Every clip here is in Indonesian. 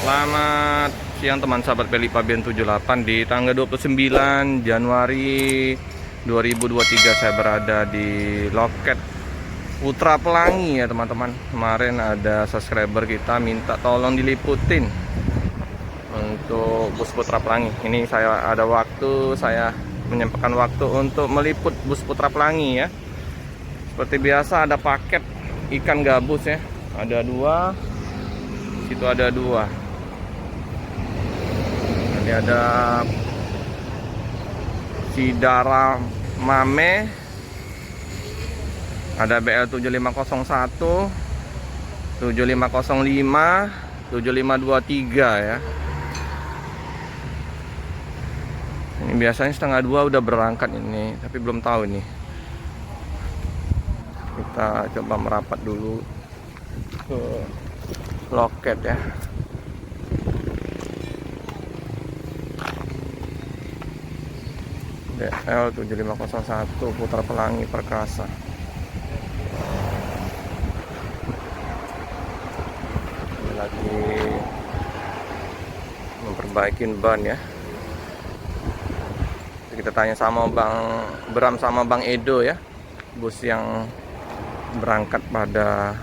Selamat siang teman sahabat Belipa Bian 78. Di tanggal 29 Januari 2023 saya berada di loket Putra Pelangi ya teman-teman. Kemarin ada subscriber kita minta tolong diliputin untuk bus Putra Pelangi. Ini saya ada waktu, saya menyempatkan waktu untuk meliput bus Putra Pelangi ya. Seperti biasa ada paket ikan gabus ya. Ada dua, situ ada dua. Ini ada Sidara Mame, ada BL 7501, 7505, 7523 ya. Ini biasanya setengah dua udah berangkat ini, tapi belum tahu ini. Kita coba merapat dulu ke loket ya. BL 7501 Putra Pelangi Perkasa. Ini lagi memperbaikin ban ya. Kita tanya sama Bang Bram sama Bang Edo ya, bus yang berangkat pada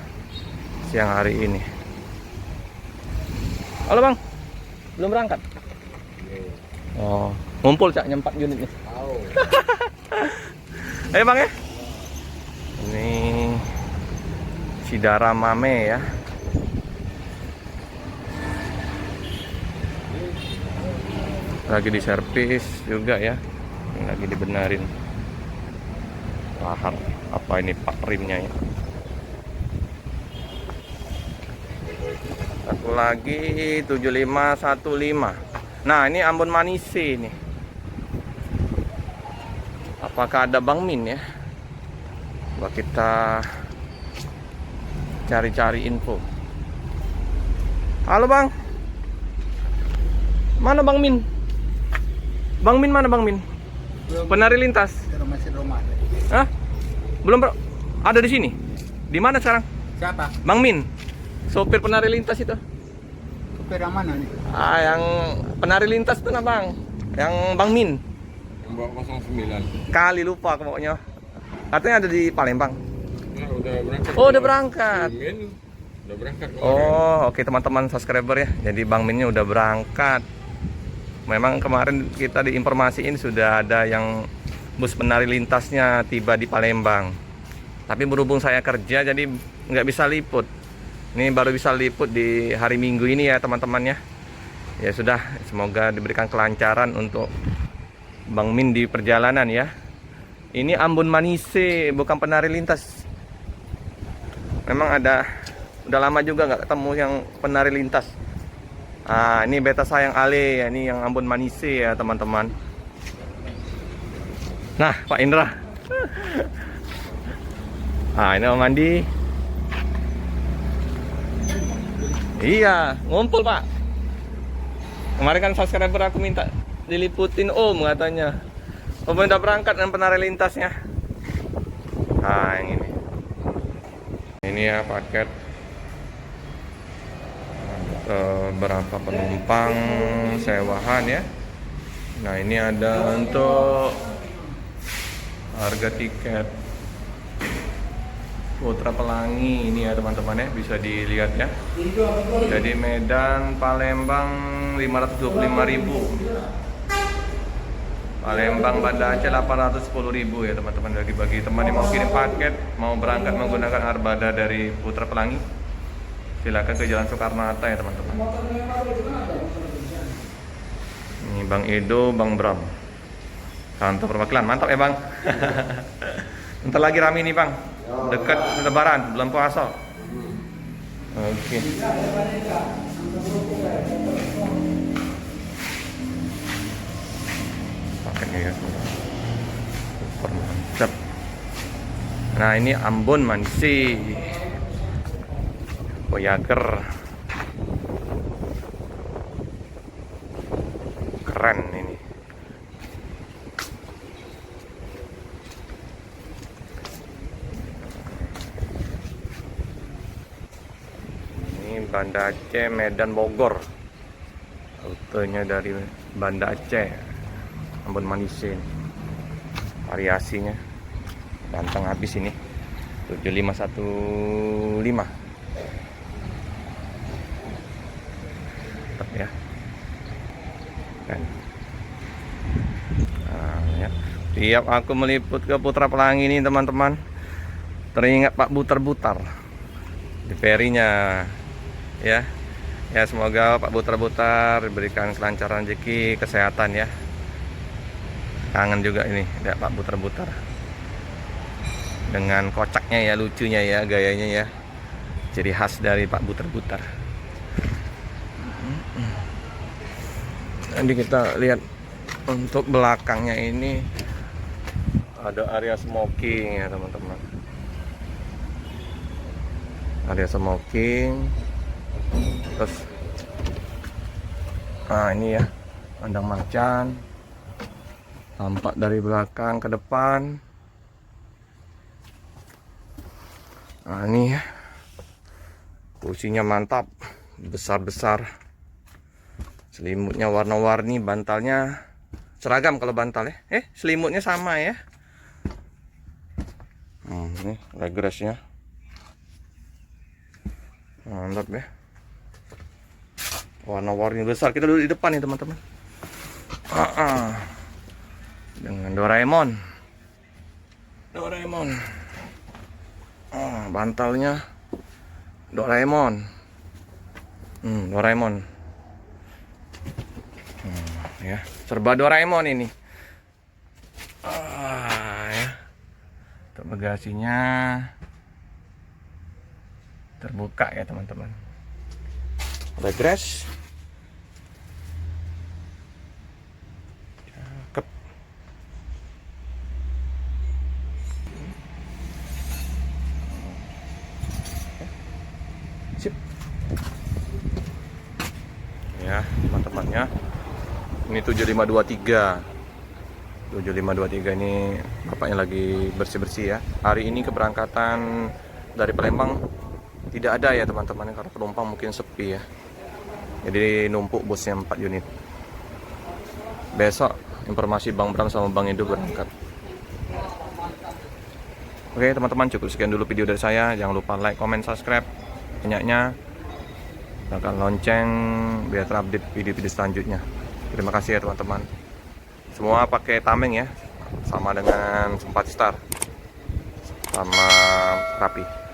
siang hari ini. Halo Bang, belum berangkat? Oh, ngumpul cak nyempat unit nih. Ayo Bang ya. Ini Sidara Mame ya. Lagi diservis juga ya. Ini lagi dibenerin. Wah, apa ini pak rimnya ya. Satu lagi 7515. Nah, ini Ambon Manise ini. Apakah ada Bang Min ya? Coba kita cari-cari info. Halo Bang. Mana Bang Min? Bang Min mana Bang Min? Penari lintas. Hah? Belum ada di sini. Di mana sekarang? Siapa? Bang Min. Sopir penari lintas itu. Sopir yang mana nih? Yang penari lintas itu nah Bang. Yang Bang Min. Yang bawa 09. Kali lupa pokoknya. Katanya ada di Palembang. Nah, udah berangkat. Oh, udah berangkat. Min, udah berangkat. Oh, oke teman-teman subscriber ya. Jadi Bang Minnya udah berangkat. Memang kemarin kita diinformasiin sudah ada yang bus penari lintasnya tiba di Palembang. Tapi berhubung saya kerja jadi nggak bisa liput. Ini baru bisa liput di hari Minggu ini ya teman-teman ya. Ya sudah, semoga diberikan kelancaran untuk Bang Min di perjalanan ya. Ini Ambon Manise, bukan penari lintas. Memang udah lama juga nggak ketemu yang penari lintas. Ah, ini beta sayang Ale ya, ini yang Ambon Manise ya teman-teman. Nah, Pak Indra. Ah, ini Om Andi. Iya, ngumpul Pak. Kemarin kan subscriber aku minta diliputin Om katanya. Om udah berangkat dengan penari lintasnya. Nah, yang ini. Ini ya paket berapa penumpang sewahan ya. Nah, ini ada untuk harga tiket Putra Pelangi ini ya teman-teman ya, bisa dilihat ya. Jadi Medan Palembang 525.000. Palembang Banda Aceh 810.000 ya teman-teman. Bagi teman yang mau kirim paket, mau berangkat menggunakan Armada dari Putra Pelangi, silakan ke Jalan Soekarno-Hatta ya teman-teman. Ini Bang Edo, Bang Bram. Kantor perwakilan, mantap ya Bang. Bentar lagi rame nih Bang. Dekat Lebaran, bulan puasa. Oke. Paketnya ya. Super mantap. Nah, ini Ambon Manise. Voyager. Keren ini. Banda Aceh, Medan, Bogor. Rutenya dari Banda Aceh, Ambon Manisin. Variasinya ganteng habis ini. 7515. Tetap ya. Kan. Nah, ya. Tiap aku meliput ke Putra Pelangi ini teman-teman, teringat Pak Butar-Butar di ferinya ya. Ya semoga Pak Butar-Butar diberikan kelancaran rezeki, kesehatan ya. Kangen juga ini ada Pak Butar-Butar. Dengan kocaknya ya, lucunya ya, gayanya ya. Ciri khas dari Pak Butar-Butar. Nanti kita lihat untuk belakangnya ini ada area smoking ya teman-teman. Area smoking. Terus nah ini ya, kandang macan. Tampak dari belakang ke depan. Nah ini ya, kursinya mantap, besar-besar. Selimutnya warna-warni, bantalnya seragam kalau bantal ya. Selimutnya sama ya. Ini legressnya mantap ya. Warna-warni besar. Kita duduk di depan nih teman-teman. Dengan Doraemon. Bantalnya Doraemon. Doraemon. Ya, serba Doraemon ini. Ya. Untuk bagasinya terbuka ya teman-teman. Legress. Cakep. Sip. Ya teman-temannya, ini 7523. 7523 ini bapaknya lagi bersih-bersih ya. Hari ini keberangkatan dari Palembang tidak ada ya teman-teman, karena penumpang mungkin sepi ya. Jadi numpuk busnya 4 unit. Besok informasi Bang Bram sama Bang Edo berangkat. Oke teman-teman, cukup sekian dulu video dari saya. Jangan lupa like, comment, subscribe, banyaknya, tekan lonceng biar terupdate video-video selanjutnya. Terima kasih ya teman-teman. Semua pakai tameng ya, sama dengan Sempat Star, sama rapi.